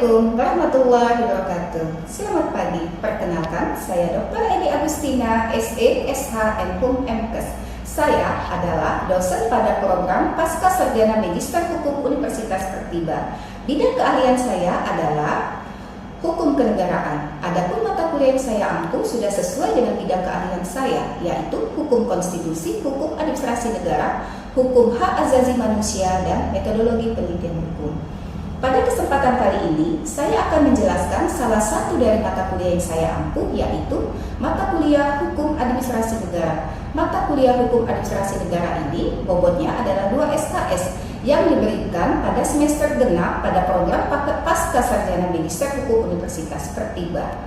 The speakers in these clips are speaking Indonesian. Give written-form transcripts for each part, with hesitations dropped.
Assalamualaikum warahmatullahi wabarakatuh. Selamat pagi. Perkenalkan, saya Dr. Edi Agustina, SE, SH, MHum, MKes. Saya adalah dosen pada program Pasca Sarjana Magister Hukum Universitas Pertiba. Bidang keahlian saya adalah hukum kenegaraan. Adapun mata kuliah yang saya ampuh sudah sesuai dengan bidang keahlian saya, yaitu hukum konstitusi, hukum administrasi negara, hukum hak asasi manusia, dan metodologi penelitian hukum. Pada kesempatan kali ini, saya akan menjelaskan salah satu dari mata kuliah yang saya ampuh, yaitu mata kuliah Hukum Administrasi Negara. Mata kuliah Hukum Administrasi Negara ini bobotnya adalah 2 SKS yang diberikan pada semester genap pada program Pasca Sarjana Magister Hukum Universitas Pertiba.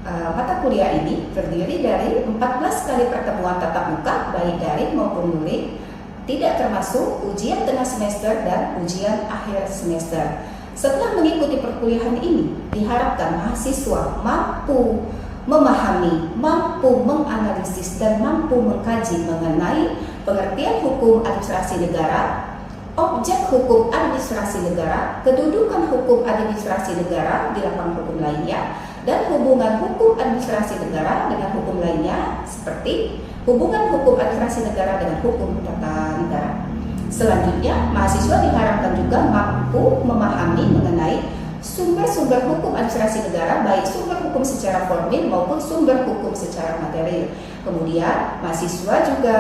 Mata kuliah ini terdiri dari 14 kali pertemuan tatap muka, baik daring maupun luring, tidak termasuk ujian tengah semester dan ujian akhir semester. Setelah mengikuti perkuliahan ini, diharapkan mahasiswa mampu memahami, mampu menganalisis, dan mampu mengkaji mengenai pengertian hukum administrasi negara, objek hukum administrasi negara, kedudukan hukum administrasi negara di lapangan hukum lainnya, dan hubungan hukum administrasi negara dengan hukum lainnya seperti hubungan hukum administrasi negara dengan hukum tata negara. Selanjutnya, mahasiswa diharapkan juga mampu memahami mengenai sumber-sumber hukum administrasi negara, baik sumber hukum secara formil maupun sumber hukum secara material. Kemudian, mahasiswa juga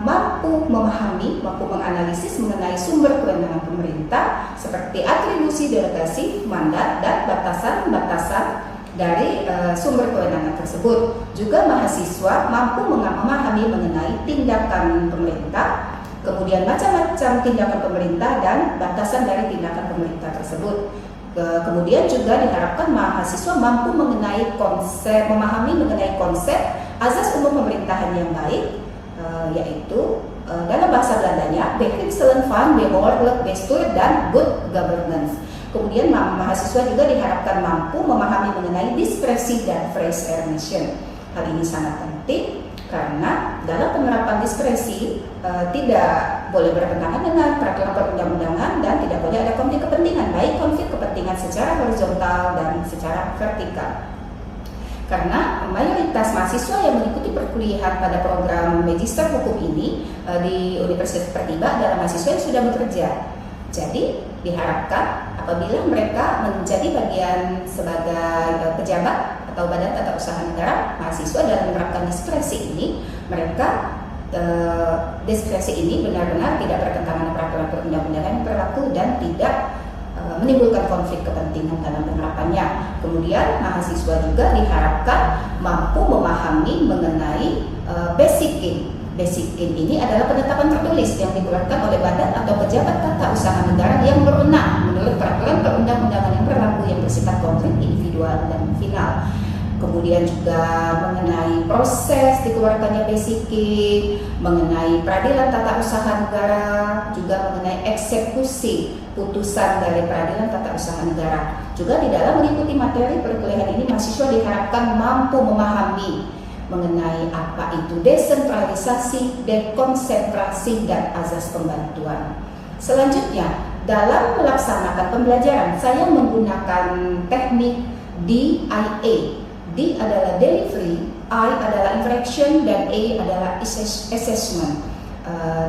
mampu memahami, mampu menganalisis mengenai sumber kewenangan pemerintah seperti atribusi, delegasi, mandat, dan batasan-batasan dari sumber kewenangan tersebut. Juga mahasiswa mampu memahami mengenai tindakan pemerintah, kemudian macam-macam tindakan pemerintah dan batasan dari tindakan pemerintah tersebut. Kemudian juga diharapkan mahasiswa mampu memahami mengenai konsep azas umum pemerintahan yang baik, yaitu dalam bahasa Belandanya Beginselen van behoorlijk bestuur dan good governance. Kemudian mahasiswa juga diharapkan mampu memahami mengenai diskresi dan freischermission. Hal ini sangat penting karena dalam penerapan diskresi tidak boleh bertentangan dengan peraturan perundang-undangan dan tidak boleh ada konflik kepentingan, baik konflik kepentingan secara horizontal dan secara vertikal. Karena mayoritas mahasiswa yang mengikuti perkuliahan pada program Magister Hukum ini di Universitas Pertiba adalah mahasiswa yang sudah bekerja. Jadi diharapkan apabila mereka menjadi bagian sebagai pejabat atau badan tata usaha negara, mahasiswa dalam menerapkan diskresi ini, mereka diskresi ini benar-benar tidak bertentangan dengan peraturan perundang-undangan yang berlaku dan tidak menimbulkan konflik kepentingan dalam penerapannya. Kemudian mahasiswa juga diharapkan mampu memahami mengenai basic ini adalah penetapan tertulis yang dikeluarkan oleh badan atau pejabat tata usaha negara yang berwenang menurut peraturan perundang-undangan yang berlaku yang bersifat konkret, individual, dan final. Kemudian juga mengenai proses dikeluarkannya basic, mengenai peradilan tata usaha negara, juga mengenai eksekusi putusan dari peradilan tata usaha negara. Juga di dalam mengikuti materi perkuliahan ini, mahasiswa diharapkan mampu memahami mengenai apa itu desentralisasi, dekonsentrasi, dan azas pembantuan. Selanjutnya, dalam melaksanakan pembelajaran, saya menggunakan teknik DIA. D adalah delivery, I adalah interaction, dan A adalah assessment.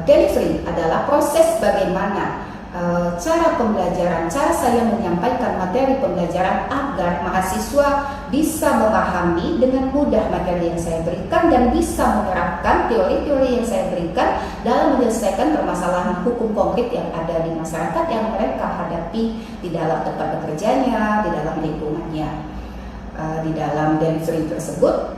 Delivery adalah proses bagaimana cara pembelajaran, cara saya menyampaikan materi pembelajaran agar mahasiswa bisa memahami dengan mudah materi yang saya berikan dan bisa menerapkan teori-teori yang saya berikan dalam menyelesaikan permasalahan hukum konkret yang ada di masyarakat yang mereka hadapi di dalam tempat bekerjanya, di dalam lingkungannya. Di dalam delivery tersebut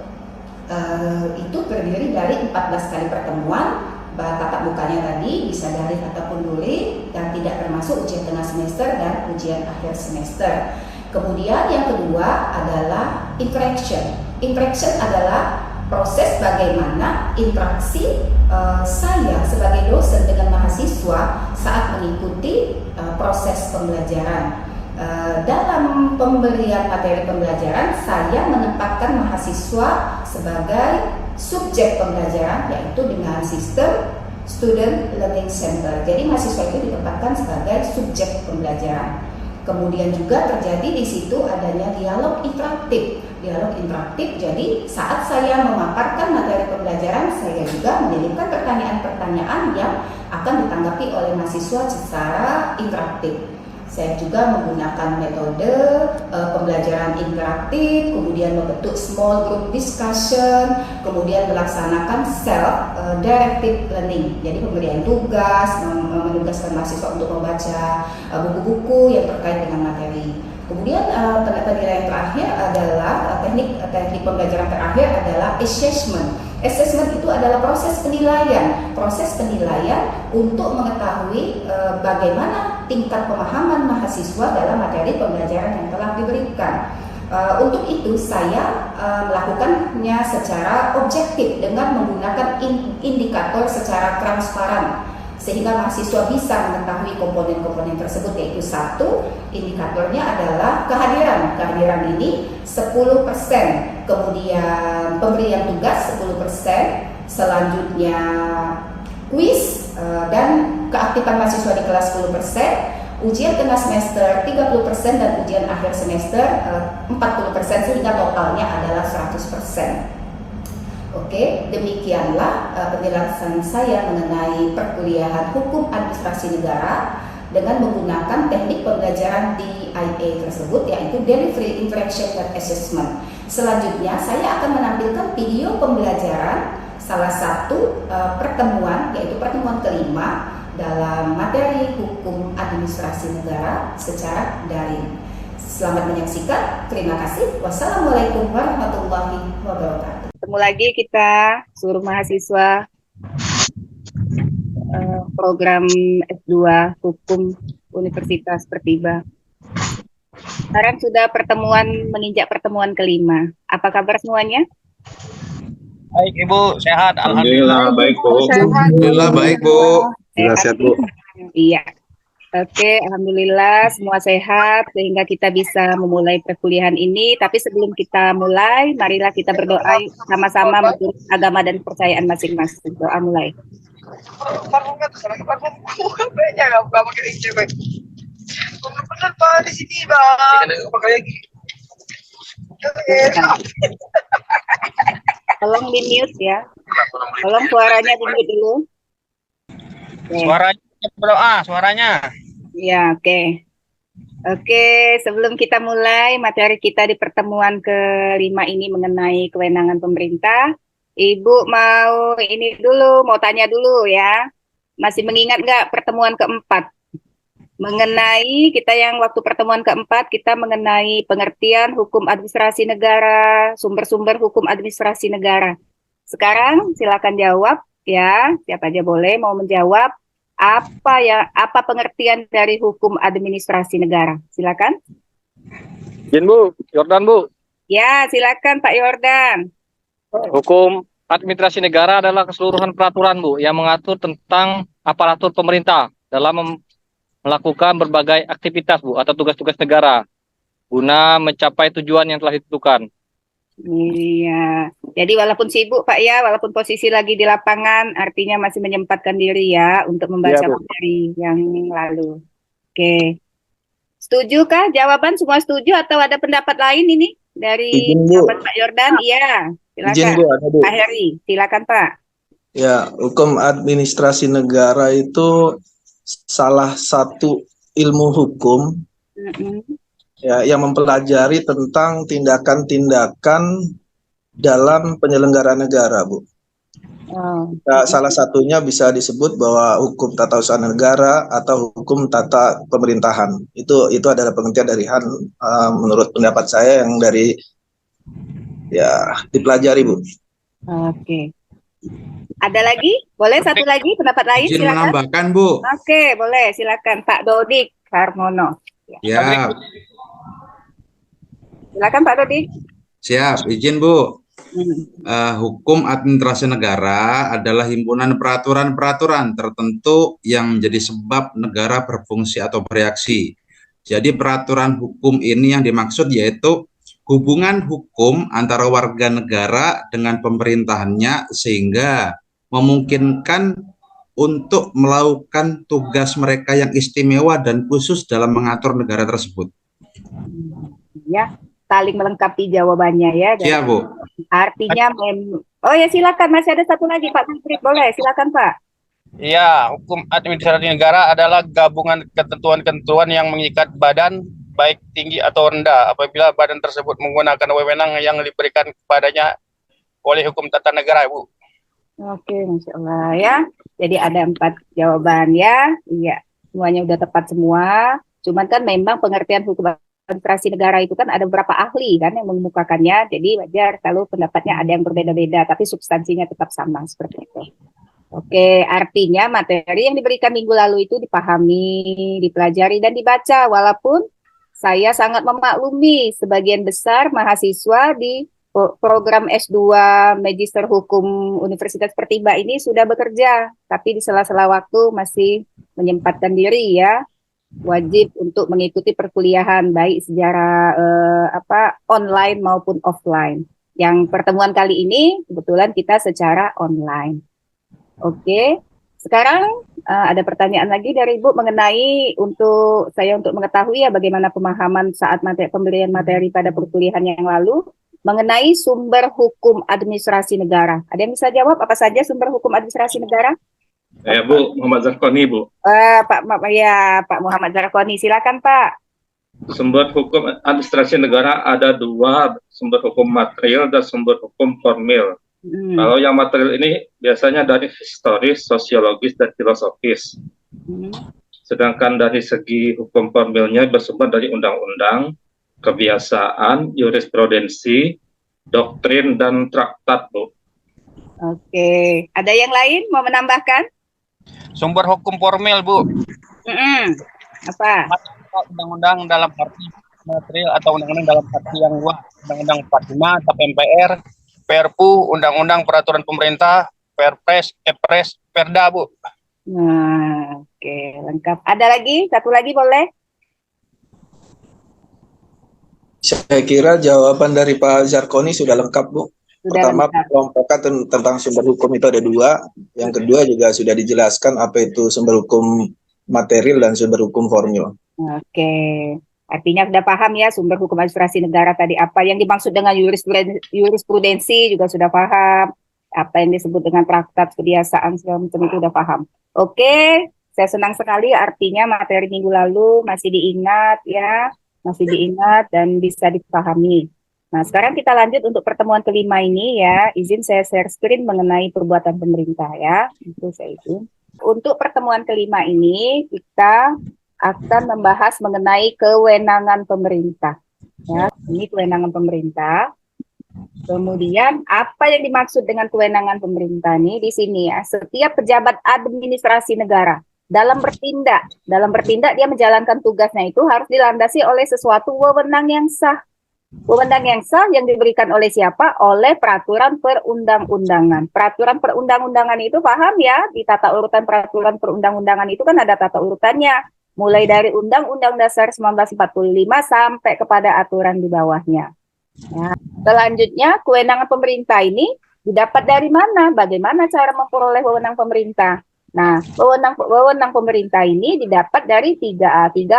itu terdiri dari 14 kali pertemuan. Tatap mukanya tadi bisa daring ataupun luring dan tidak termasuk ujian tengah semester dan ujian akhir semester. Kemudian yang kedua adalah interaction. Interaction adalah proses bagaimana interaksi saya sebagai dosen dengan mahasiswa saat mengikuti proses pembelajaran. Dalam pemberian materi pembelajaran, saya menempatkan mahasiswa sebagai subjek pembelajaran, yaitu dengan sistem Student Learning Center. Jadi mahasiswa itu ditempatkan sebagai subjek pembelajaran. Kemudian juga terjadi di situ adanya dialog interaktif. Dialog interaktif, jadi saat saya memaparkan materi pembelajaran, saya juga menjadikan pertanyaan-pertanyaan yang akan ditanggapi oleh mahasiswa secara interaktif. Saya juga menggunakan metode pembelajaran interaktif, kemudian membentuk small group discussion, kemudian melaksanakan self directed learning. Jadi pemberian tugas, menugaskan mahasiswa untuk membaca buku-buku yang terkait dengan materi. Kemudian penilaian terakhir adalah teknik pembelajaran terakhir adalah assessment. Assessment itu adalah proses penilaian untuk mengetahui bagaimana tingkat pemahaman mahasiswa dalam materi pembelajaran yang telah diberikan. Untuk itu saya melakukannya secara objektif dengan menggunakan indikator secara transparan, sehingga mahasiswa bisa mengetahui komponen-komponen tersebut, yaitu satu, indikatornya adalah kehadiran ini 10%, kemudian pemberian tugas 10%, selanjutnya kuis dan keaktifan mahasiswa di kelas 10%, ujian tengah semester 30% dan ujian akhir semester 40%, sehingga totalnya adalah 100%. Oke, demikianlah penjelasan saya mengenai perkuliahan hukum administrasi negara dengan menggunakan teknik pembelajaran DIA tersebut, yaitu Delivery, Interaction, dan Assessment. Selanjutnya saya akan menampilkan video pembelajaran salah satu pertemuan, yaitu pertemuan kelima dalam materi hukum administrasi negara secara daring. Selamat menyaksikan, terima kasih. Wassalamualaikum warahmatullahi wabarakatuh. Ketemu lagi kita seluruh mahasiswa program S2 Hukum Universitas Pertiba. Sekarang sudah menginjak pertemuan kelima. Apa kabar semuanya? Baik Ibu, sehat. Alhamdulillah baik Bu. Alhamdulillah baik Bu. Sehat Bu. Iya. Oke, alhamdulillah semua sehat sehingga kita bisa memulai perkuliahan ini. Tapi sebelum kita mulai, marilah kita berdoa sama-sama menurut agama dan kepercayaan masing-masing. Doa mulai. Tolong di mute ya. Tolong suaranya di mute dulu. Suaranya berdoa, suaranya. Ya, oke. Oke, sebelum kita mulai materi kita di pertemuan kelima ini mengenai kewenangan pemerintah, Ibu mau tanya dulu ya. Masih mengingat nggak pertemuan keempat? Mengenai kita yang waktu pertemuan keempat, kita mengenai pengertian hukum administrasi negara, sumber-sumber hukum administrasi negara. Sekarang silakan jawab ya, siapa aja boleh mau menjawab. Apa pengertian dari hukum administrasi negara? Silakan. Izin Bu, Yordan Bu. Ya, silakan Pak Yordan. Hukum administrasi negara adalah keseluruhan peraturan Bu yang mengatur tentang aparatur pemerintah dalam melakukan berbagai aktivitas Bu atau tugas-tugas negara guna mencapai tujuan yang telah ditentukan. Iya, jadi walaupun sibuk Pak ya, walaupun posisi lagi di lapangan, artinya masih menyempatkan diri ya untuk membaca materi yang lalu. Oke, setuju kah? Jawaban semua setuju atau ada pendapat lain ini dari Pak Yordan? Iya, silakan. Izin, Bu, ada, Bu. Pak Heri, silakan Pak. Ya, hukum administrasi negara itu salah satu ilmu hukum ya, yang mempelajari tentang tindakan-tindakan dalam penyelenggaraan negara, Bu. Salah satunya bisa disebut bahwa hukum tata usaha negara atau hukum tata pemerintahan. Itu adalah pengertian dari Han, menurut pendapat saya yang dari ya dipelajari, Bu. Oke. Ada lagi? Boleh satu lagi pendapat lain? Izin Silakan. menambahkan Bu. Oke, boleh silakan Pak Dodik Harmono. Ya, Silakan Pak Dodik. siap. Izin Bu. Hukum administrasi negara adalah himpunan peraturan-peraturan tertentu yang menjadi sebab negara berfungsi atau bereaksi. Jadi peraturan hukum ini yang dimaksud yaitu hubungan hukum antara warga negara dengan pemerintahannya sehingga memungkinkan untuk melakukan tugas mereka yang istimewa dan khusus dalam mengatur negara tersebut. Ya, saling melengkapi jawabannya ya. Iya, Bu. Artinya oh ya, silakan, masih ada satu lagi Pak Menteri, boleh silakan Pak. Ya, hukum administrasi negara adalah gabungan ketentuan-ketentuan yang mengikat badan baik tinggi atau rendah apabila badan tersebut menggunakan wewenang yang diberikan kepadanya oleh hukum tata negara, Bu. Oke, Masya Allah ya. Jadi ada 4 jawaban ya. Iya, semuanya udah tepat semua. Cuman kan memang pengertian hukum administrasi negara itu kan ada beberapa ahli kan yang mengemukakannya. Jadi wajar kalau pendapatnya ada yang berbeda-beda, tapi substansinya tetap sama seperti itu. Oke, artinya materi yang diberikan minggu lalu itu dipahami, dipelajari, dan dibaca. Walaupun saya sangat memaklumi sebagian besar mahasiswa di program S2 Magister Hukum Universitas Pertiba ini sudah bekerja, tapi di sela-sela waktu masih menyempatkan diri ya, wajib untuk mengikuti perkuliahan baik secara online maupun offline. Yang pertemuan kali ini kebetulan kita secara online. Oke, sekarang ada pertanyaan lagi dari Ibu mengenai untuk mengetahui ya bagaimana pemahaman saat pemberian materi pada perkuliahan yang lalu mengenai sumber hukum administrasi negara. Ada yang bisa jawab apa saja sumber hukum administrasi negara? Bu, Muhammad Zarkoni, Bu. Pak Muhammad Zarkoni, silakan Pak. Sumber hukum administrasi negara ada 2, sumber hukum material dan sumber hukum formil. Kalau yang material ini biasanya dari historis, sosiologis, dan filosofis. Sedangkan dari segi hukum formilnya bersumber dari undang-undang, kebiasaan, jurisprudensi, doktrin, dan traktat, Bu. Oke, ada yang lain mau menambahkan? Sumber hukum formil, Bu. Apa? Undang-undang dalam arti material atau undang-undang dalam arti yang luas. Undang-undang 45, TAP MPR, Perpu, Undang-undang Peraturan Pemerintah, Perpres, Kepres, Perda, Bu. Nah, oke, lengkap. Ada lagi? Satu lagi boleh? Saya kira jawaban dari Pak Zarkoni sudah lengkap, Bu. Sudah Pertama, lengkap. kelompokan tentang sumber hukum itu ada 2. Yang kedua juga sudah dijelaskan apa itu sumber hukum material dan sumber hukum formil. Oke, artinya sudah paham ya sumber hukum administrasi negara tadi apa yang dimaksud dengan jurisprudensi juga sudah paham, apa yang disebut dengan traktat, kebiasaan segala macam itu sudah paham. Oke, saya senang sekali artinya materi minggu lalu masih diingat ya, masih diingat dan bisa dipahami. Nah, sekarang kita lanjut untuk pertemuan kelima ini ya. Izin saya share screen mengenai perbuatan pemerintah ya. Itu saya izin. Untuk pertemuan kelima ini kita akan membahas mengenai kewenangan pemerintah. Ya, ini kewenangan pemerintah. Kemudian apa yang dimaksud dengan kewenangan pemerintah ini di sini ya? Setiap pejabat administrasi negara dalam bertindak dia menjalankan tugasnya itu harus dilandasi oleh sesuatu wewenang yang sah. Wewenang yang sah yang diberikan oleh siapa? Oleh peraturan perundang-undangan. Peraturan perundang-undangan itu paham ya? Di tata urutan peraturan perundang-undangan itu kan ada tata urutannya. Mulai dari Undang-Undang Dasar 1945 sampai kepada aturan di bawahnya. Ya. Selanjutnya, kewenangan pemerintah ini didapat dari mana? Bagaimana cara memperoleh wewenang pemerintah? Nah, wewenang pemerintah ini didapat dari 3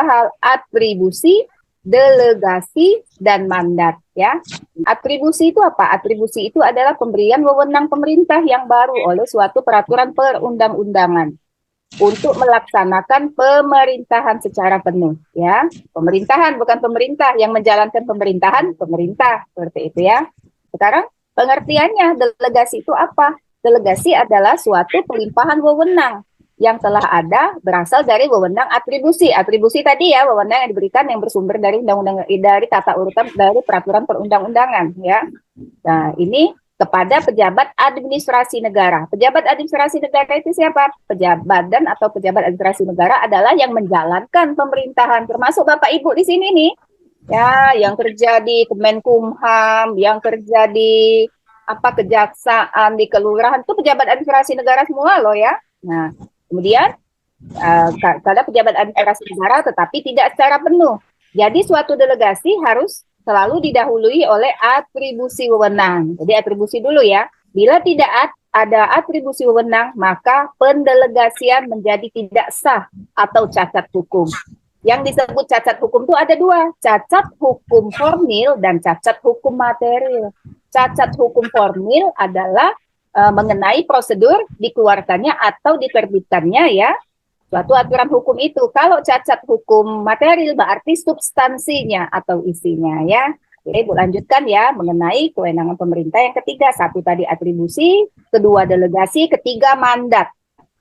hal: atribusi, delegasi, dan mandat ya. Atribusi itu apa? Atribusi itu adalah pemberian wewenang pemerintah yang baru oleh suatu peraturan perundang-undangan untuk melaksanakan pemerintahan secara penuh ya. Pemerintahan bukan pemerintah, yang menjalankan pemerintahan pemerintah, seperti itu ya. Sekarang pengertiannya delegasi itu apa? Delegasi adalah suatu pelimpahan wewenang yang telah ada berasal dari wewenang atribusi. Atribusi tadi ya, wewenang yang diberikan yang bersumber dari undang-undang, dari tata urutan dari peraturan perundang-undangan ya. Nah, ini kepada pejabat administrasi negara. Pejabat administrasi negara itu siapa? Pejabat atau pejabat administrasi negara adalah yang menjalankan pemerintahan, termasuk Bapak Ibu di sini nih. Ya, yang kerja di Kemenkumham, yang kerja di kejaksaan, di kelurahan, itu pejabat administrasi negara semua loh ya. Nah, kemudian ada pejabat administrasi negara tetapi tidak secara penuh. Jadi suatu delegasi harus selalu didahului oleh atribusi wewenang. Jadi atribusi dulu ya. Bila tidak ada atribusi wewenang, maka pendelegasian menjadi tidak sah atau cacat hukum. Yang disebut cacat hukum itu ada dua, cacat hukum formil dan cacat hukum material. Cacat hukum formil adalah mengenai prosedur dikeluarkannya atau diterbitkannya ya suatu aturan hukum itu. Kalau cacat hukum material berarti substansinya atau isinya ya. Oke, Bu lanjutkan ya mengenai kewenangan pemerintah yang ketiga. Satu tadi atribusi, kedua delegasi, ketiga mandat.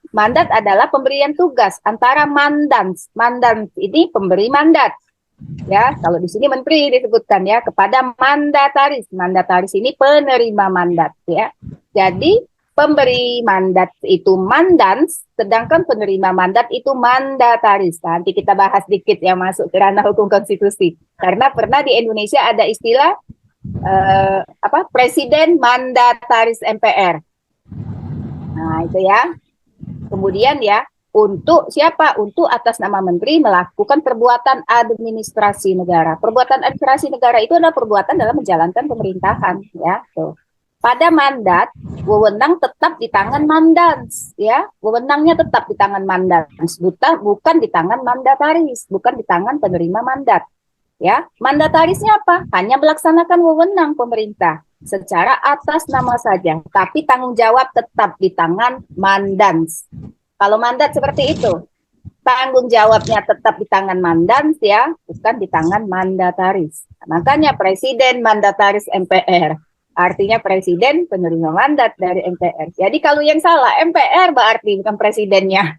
Mandat adalah pemberian tugas antara mandans. Mandans ini pemberi mandat. Ya, kalau di sini menteri disebutkan ya kepada mandataris. Mandataris ini penerima mandat ya. Jadi pemberi mandat itu mandans, sedangkan penerima mandat itu mandataris. Nanti kita bahas dikit ya masuk ke ranah hukum konstitusi. Karena pernah di Indonesia ada istilah presiden mandataris MPR. Nah, itu ya. Kemudian ya, untuk siapa? Untuk atas nama menteri melakukan perbuatan administrasi negara. Perbuatan administrasi negara itu adalah perbuatan dalam menjalankan pemerintahan ya. Tuh. Pada mandat, wewenang tetap di tangan mandans, ya. Wewenangnya tetap di tangan mandans, bukan di tangan mandataris, bukan di tangan penerima mandat, ya. Mandatarisnya apa? Hanya melaksanakan wewenang pemerintah secara atas nama saja, tapi tanggung jawab tetap di tangan mandans. Kalau mandat seperti itu, tanggung jawabnya tetap di tangan mandans, ya, bukan di tangan mandataris. Makanya presiden mandataris MPR. Artinya presiden penerima mandat dari MPR. Jadi kalau yang salah MPR berarti bukan presidennya.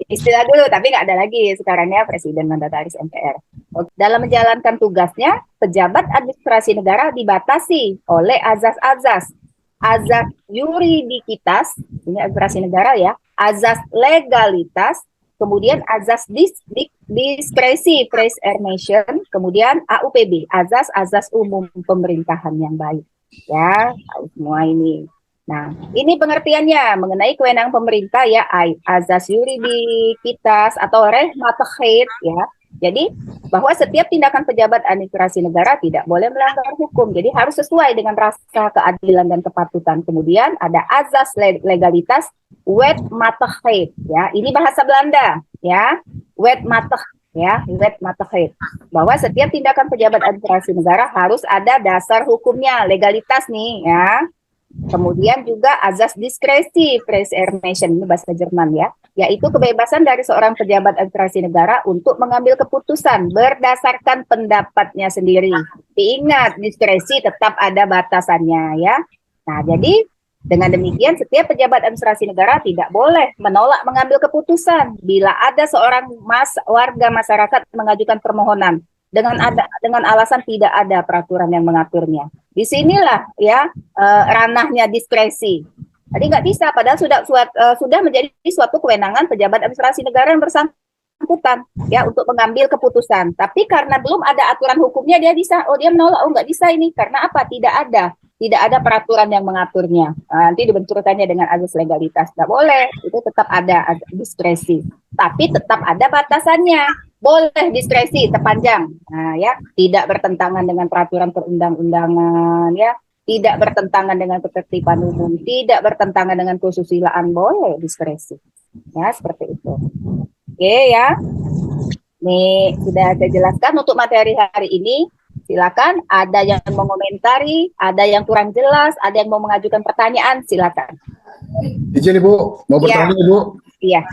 Istilah dulu, tapi nggak ada lagi sekarang ya presiden mandataris MPR. Dalam menjalankan tugasnya, pejabat administrasi negara dibatasi oleh azas-azas. Azas yuridikitas, ini administrasi negara ya, azas legalitas, kemudian azas diskresi, preservation, kemudian AUPB, azas-azas umum pemerintahan yang baik. Ya, semua ini. Nah, ini pengertiannya mengenai kewenangan pemerintah ya, azas yuridikitas atau rehmatahid ya. Jadi, bahwa setiap tindakan pejabat administrasi negara tidak boleh melanggar hukum. Jadi harus sesuai dengan rasa keadilan dan kepatutan. Kemudian ada azas legalitas wetmatigheid ya. Ini bahasa Belanda ya. Wetmatigheid ya, wetmatigheid. Bahwa setiap tindakan pejabat administrasi negara harus ada dasar hukumnya, legalitas nih ya. Kemudian juga azas diskresi, preservation, ini bahasa Jerman ya, yaitu kebebasan dari seorang pejabat administrasi negara untuk mengambil keputusan berdasarkan pendapatnya sendiri. Diingat, diskresi tetap ada batasannya ya. Nah, jadi dengan demikian, setiap pejabat administrasi negara tidak boleh menolak mengambil keputusan bila ada seorang warga masyarakat mengajukan permohonan dengan alasan tidak ada peraturan yang mengaturnya. Disinilah ya ranahnya diskresi. Jadi nggak bisa, padahal sudah menjadi suatu kewenangan pejabat administrasi negara yang bersangkutan ya untuk mengambil keputusan. Tapi karena belum ada aturan hukumnya dia bisa, dia menolak, nggak bisa ini karena apa? Tidak ada peraturan yang mengaturnya. Nanti dibenturkannya dengan azas legalitas. Nggak boleh, itu tetap ada diskresi. Tapi tetap ada batasannya. Boleh diskresi terpanjang. Nah, ya, tidak bertentangan dengan peraturan perundang-undangan, ya, tidak bertentangan dengan ketertiban umum, tidak bertentangan dengan kesusilaan, boleh diskresi. Ya, seperti itu. Oke, ya. Nih, sudah saya jelaskan untuk materi hari ini. Silakan, ada yang mau komentari, ada yang kurang jelas, ada yang mau mengajukan pertanyaan, silakan. Izin Ibu, mau bertanya Ibu? Iya.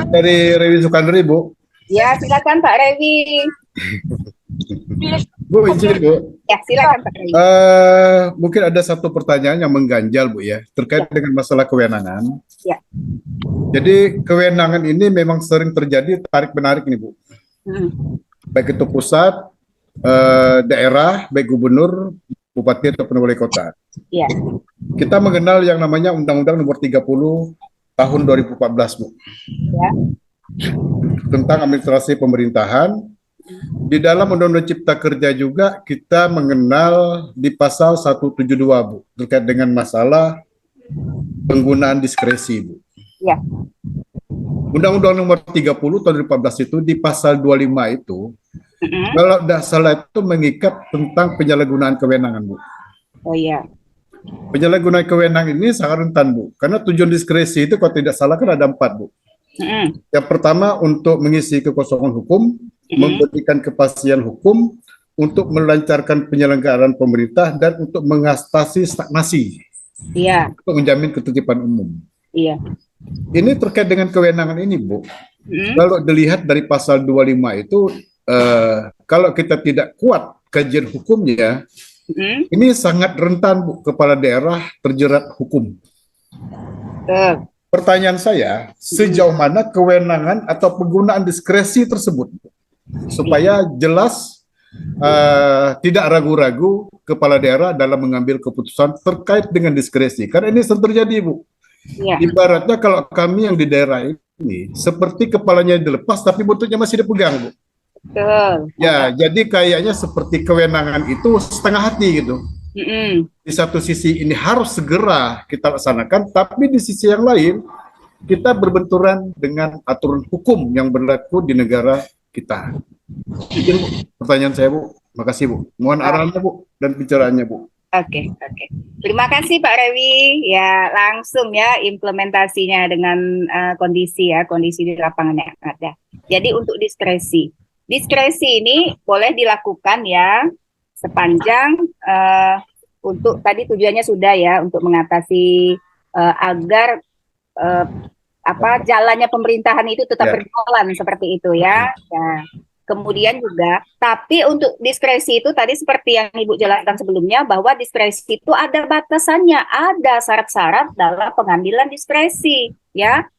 Dari Rewi Sukandri Bu. Ya, silakan Pak Rewi. Bu, izin Bu. Ya, silakan Pak Rewi. Mungkin ada satu pertanyaan yang mengganjal Bu ya, terkait dengan masalah kewenangan. Ya. Jadi kewenangan ini memang sering terjadi tarik-menarik nih Bu. Baik itu pusat, daerah, baik gubernur, bupati ataupun wali kota. Iya. Kita mengenal yang namanya Undang-Undang Nomor 30 Tahun 2014, Bu. Ya. Tentang administrasi pemerintahan. Di dalam Undang-Undang Cipta Kerja juga kita mengenal di pasal 172, Bu, terkait dengan masalah penggunaan diskresi, Bu. Ya. Undang-Undang Nomor 30 Tahun 2014 itu di pasal 25 itu kalau tidak salah itu mengikat tentang penyalahgunaan kewenangan, Bu. Oh iya. Penyalahgunaan kewenangan ini sangat rentan, Bu. Karena tujuan diskresi itu kalau tidak salah kan ada 4, Bu. Yang pertama untuk mengisi kekosongan hukum, memberikan kepastian hukum, untuk melancarkan penyelenggaraan pemerintah, dan untuk mengatasi stagnasi. Iya. Untuk menjamin ketertiban umum. Iya. Ini terkait dengan kewenangan ini, Bu. Kalau dilihat dari pasal 25 itu, kalau kita tidak kuat kajian hukumnya, ini sangat rentan, Bu, kepala daerah terjerat hukum. Pertanyaan saya, sejauh mana kewenangan atau penggunaan diskresi tersebut, supaya jelas, tidak ragu-ragu kepala daerah dalam mengambil keputusan terkait dengan diskresi. Karena ini sering terjadi, Bu. Ya. Ibaratnya kalau kami yang di daerah ini, seperti kepalanya dilepas tapi buntutnya masih dipegang, Bu. Betul. Ya, jadi kayaknya seperti kewenangan itu setengah hati gitu. Di satu sisi ini harus segera kita laksanakan, tapi di sisi yang lain kita berbenturan dengan aturan hukum yang berlaku di negara kita. Itu pertanyaan saya, Bu. Makasih, Bu. Mohon arahannya, Bu, dan bicaraannya, Bu. Oke. Terima kasih Pak Rewi. Ya, langsung ya implementasinya dengan kondisi di lapangan yang ada. Jadi untuk diskresi ini boleh dilakukan ya sepanjang untuk tadi tujuannya sudah ya untuk mengatasi agar jalannya pemerintahan itu tetap berjalan seperti itu ya. Kemudian juga, tapi untuk diskresi itu tadi seperti yang Ibu jelaskan sebelumnya bahwa diskresi itu ada batasannya, ada syarat-syarat dalam pengambilan diskresi, ya.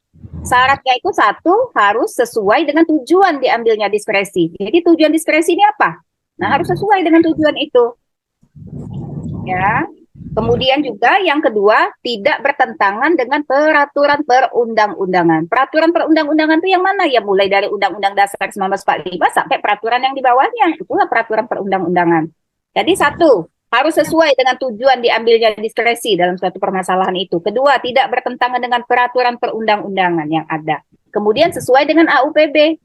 Syaratnya itu satu, harus sesuai dengan tujuan diambilnya diskresi. Jadi tujuan diskresi ini apa? Nah, harus sesuai dengan tujuan itu. Ya. Kemudian juga yang kedua, tidak bertentangan dengan peraturan perundang-undangan. Peraturan perundang-undangan itu yang mana? Ya mulai dari Undang-Undang Dasar 1945 sampai peraturan yang di bawahnya. Itulah peraturan perundang-undangan. Jadi satu, harus sesuai dengan tujuan diambilnya diskresi dalam suatu permasalahan itu. Kedua, tidak bertentangan dengan peraturan perundang-undangan yang ada. Kemudian sesuai dengan AUPB,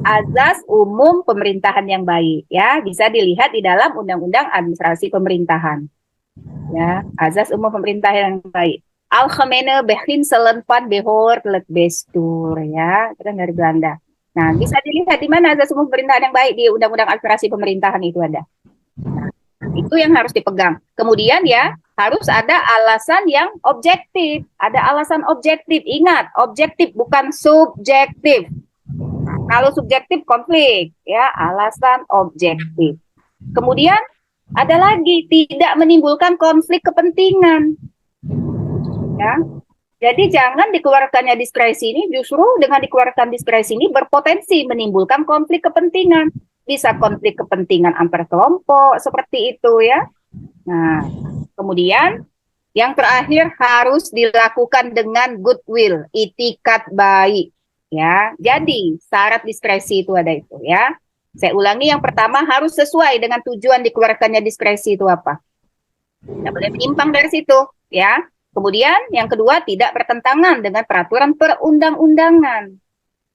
Azas Umum Pemerintahan yang Baik. Ya, bisa dilihat di dalam Undang-Undang Administrasi Pemerintahan. Ya, azas umum pemerintahan yang baik. Algemene beginselen van behoorlijk bestuur, ya, itu kan dari Belanda. Nah, bisa dilihat di mana azas umum pemerintahan yang baik di Undang-Undang Administrasi Pemerintahan itu ada. Nah, itu yang harus dipegang. Kemudian ya, harus ada alasan yang objektif. Ada alasan objektif. Ingat, objektif bukan subjektif. Nah, kalau subjektif konflik, ya, alasan objektif. Kemudian ada lagi, tidak menimbulkan konflik kepentingan. Ya. Jadi jangan dikeluarkannya diskresi ini, justru dengan dikeluarkan diskresi ini berpotensi menimbulkan konflik kepentingan. Bisa konflik kepentingan antar kelompok, seperti itu ya. Nah, kemudian yang terakhir harus dilakukan dengan goodwill, itikat baik. Ya, jadi syarat diskresi itu ada itu ya. Saya ulangi, yang pertama harus sesuai dengan tujuan dikeluarkannya diskresi itu apa. Tidak boleh menyimpang dari situ, ya. Kemudian yang kedua tidak bertentangan dengan peraturan perundang-undangan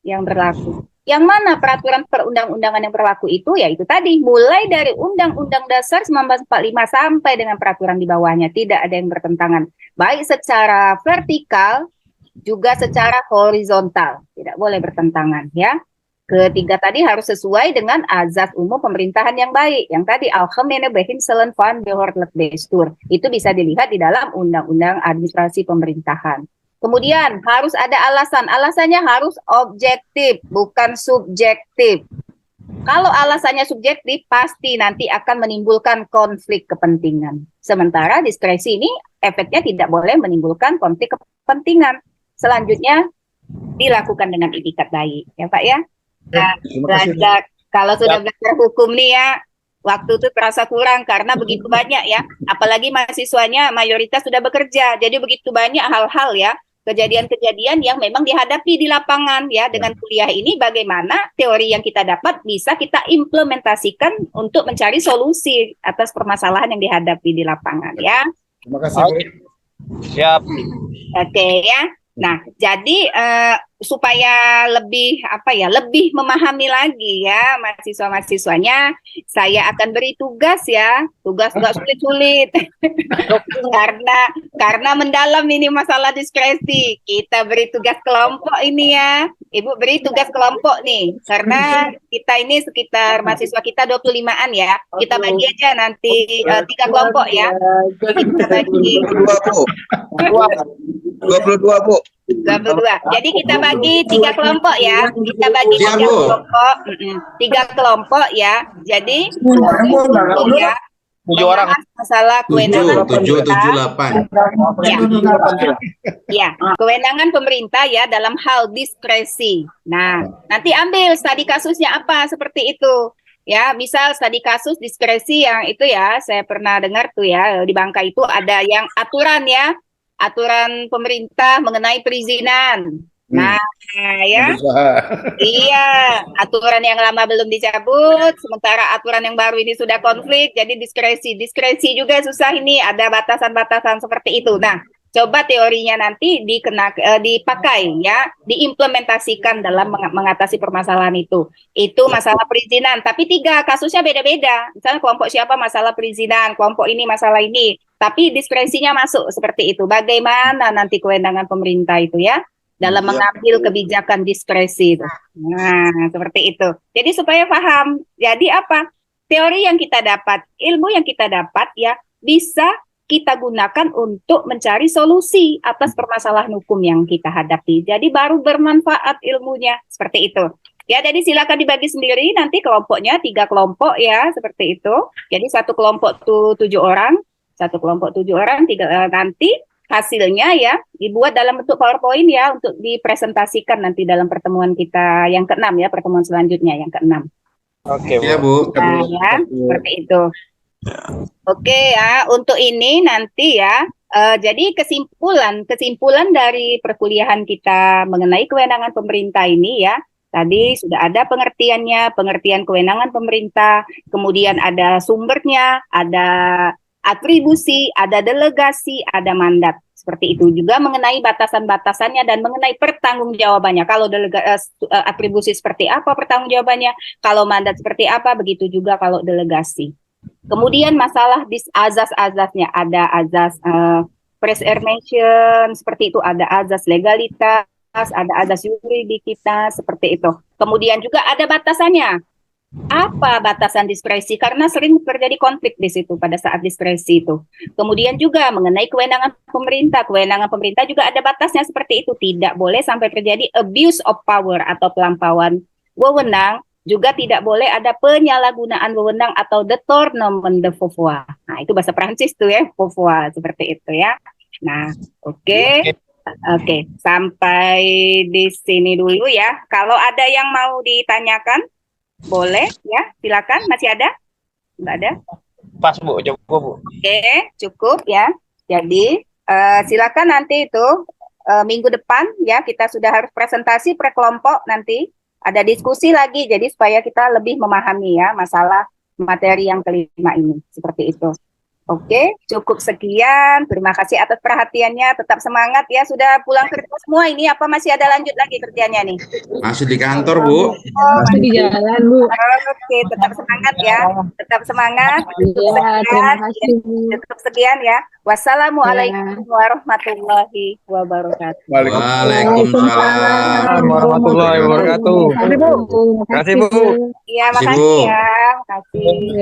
yang berlaku. Yang mana peraturan perundang-undangan yang berlaku itu? Ya itu tadi, mulai dari Undang-Undang Dasar 1945 sampai dengan peraturan di bawahnya tidak ada yang bertentangan, baik secara vertikal juga secara horizontal, tidak boleh bertentangan, ya. Ketiga tadi harus sesuai dengan azas umum pemerintahan yang baik. Yang tadi Algemene Beginselen van Behoorlijk Bestuur. Itu bisa dilihat di dalam Undang-Undang Administrasi Pemerintahan. Kemudian harus ada alasan. Alasannya harus objektif, bukan subjektif. Kalau alasannya subjektif, pasti nanti akan menimbulkan konflik kepentingan. Sementara diskresi ini efeknya tidak boleh menimbulkan konflik kepentingan. Selanjutnya dilakukan dengan itikat baik. Ya Pak ya? Nah, belajar, kalau sudah belajar hukum nih ya, waktu itu terasa kurang karena begitu banyak ya, apalagi mahasiswanya mayoritas sudah bekerja, jadi begitu banyak hal-hal ya, kejadian-kejadian yang memang dihadapi di lapangan ya. Dengan kuliah ini bagaimana teori yang kita dapat bisa kita implementasikan untuk mencari solusi atas permasalahan yang dihadapi di lapangan ya. Terima kasih. Siap. Oke ya. Nah, jadi supaya lebih lebih memahami lagi ya mahasiswa-mahasiswanya, saya akan beri tugas ya, tugas nggak sulit-sulit karena mendalam ini masalah diskresi. Kita beri tugas kelompok ini ya, Ibu beri tugas kelompok nih, karena kita ini sekitar mahasiswa kita 25-an ya, kita bagi aja nanti 3 kelompok ya, kita bagi 22, Bu. 22. Jadi kita bagi 3 kelompok ya. Kita bagi Siap, 3 Bu. kelompok. 3 kelompok ya. Jadi ya, 7 orang. membahas masalah kewenangan 7, pemerintah. 7, 8. Ya, kewenangan pemerintah ya dalam hal diskresi. Nah, nanti ambil studi kasusnya apa seperti itu. Ya, misal studi kasus diskresi yang itu ya, saya pernah dengar tuh ya, di Bangka itu ada yang aturan ya, aturan pemerintah mengenai perizinan. Nah, ya, Usaha. iya, aturan yang lama belum dicabut, sementara aturan yang baru ini sudah konflik, jadi diskresi juga susah ini, ada batasan-batasan seperti itu. Nah, coba teorinya nanti dipakai ya, diimplementasikan dalam mengatasi permasalahan itu. Itu masalah perizinan, tapi 3 kasusnya beda-beda. Misalnya kelompok siapa masalah perizinan, kelompok ini masalah ini, tapi diskresinya masuk seperti itu. Bagaimana nanti kewenangan pemerintah itu ya dalam mengambil kebijakan diskresi itu. Nah, seperti itu. Jadi supaya paham, jadi apa? Teori yang kita dapat, ilmu yang kita dapat ya bisa kita gunakan untuk mencari solusi atas permasalahan hukum yang kita hadapi. Jadi baru bermanfaat ilmunya, seperti itu. Ya, jadi silakan dibagi sendiri nanti kelompoknya 3 kelompok ya, seperti itu. Jadi satu kelompok tuh 7 orang, satu kelompok 7 orang, 3 nanti hasilnya ya dibuat dalam bentuk PowerPoint ya untuk dipresentasikan nanti dalam pertemuan kita yang ke-6 ya, pertemuan selanjutnya yang ke-6. Oke, Iya, Bu. Bu. Nah, ya, seperti itu. Oke ya, untuk ini nanti ya, jadi kesimpulan dari perkuliahan kita mengenai kewenangan pemerintah ini ya, tadi sudah ada pengertian kewenangan pemerintah, kemudian ada sumbernya, ada atribusi, ada delegasi, ada mandat. Seperti itu juga mengenai batasan-batasannya dan mengenai pertanggungjawabannya. Kalau atribusi seperti apa pertanggungjawabannya, kalau mandat seperti apa, begitu juga kalau delegasi. Kemudian masalah azas-azasnya, ada azas preservation, seperti itu, ada azas legalitas, ada azas yuridikitas, seperti itu. Kemudian juga ada batasannya. Apa batasan diskresi? Karena sering terjadi konflik di situ pada saat diskresi itu. Kemudian juga mengenai kewenangan pemerintah juga ada batasnya seperti itu. Tidak boleh sampai terjadi abuse of power atau pelampauan wewenang. Juga tidak boleh ada penyalahgunaan wewenang atau détournement de pouvoir. Nah, itu bahasa Prancis tuh ya, pouvoir, seperti itu ya. Nah, oke. Sampai di sini dulu ya. Kalau ada yang mau ditanyakan, boleh ya, silakan. Masih ada? Nggak ada? Pas, Bu. Cukup, Bu. Oke, cukup ya. Jadi, silakan nanti itu minggu depan ya, kita sudah harus presentasi per kelompok nanti. Ada diskusi lagi, jadi supaya kita lebih memahami ya masalah materi yang kelima ini. Seperti itu. Oke, cukup sekian. Terima kasih atas perhatiannya. Tetap semangat ya. Sudah pulang kerja semua ini, apa masih ada lanjut lagi kerjanya nih? Masih di kantor, Bu. Masih di jalan, Bu. Oke, tetap semangat ya. Tetap semangat. Iya, terima kasih, Bu. Cukup sekian ya. Wassalamualaikum warahmatullahi wabarakatuh. Waalaikumsalam warahmatullahi wabarakatuh. Terima kasih, Bu. Iya, Makasih, makasih Bu. ya. Makasih.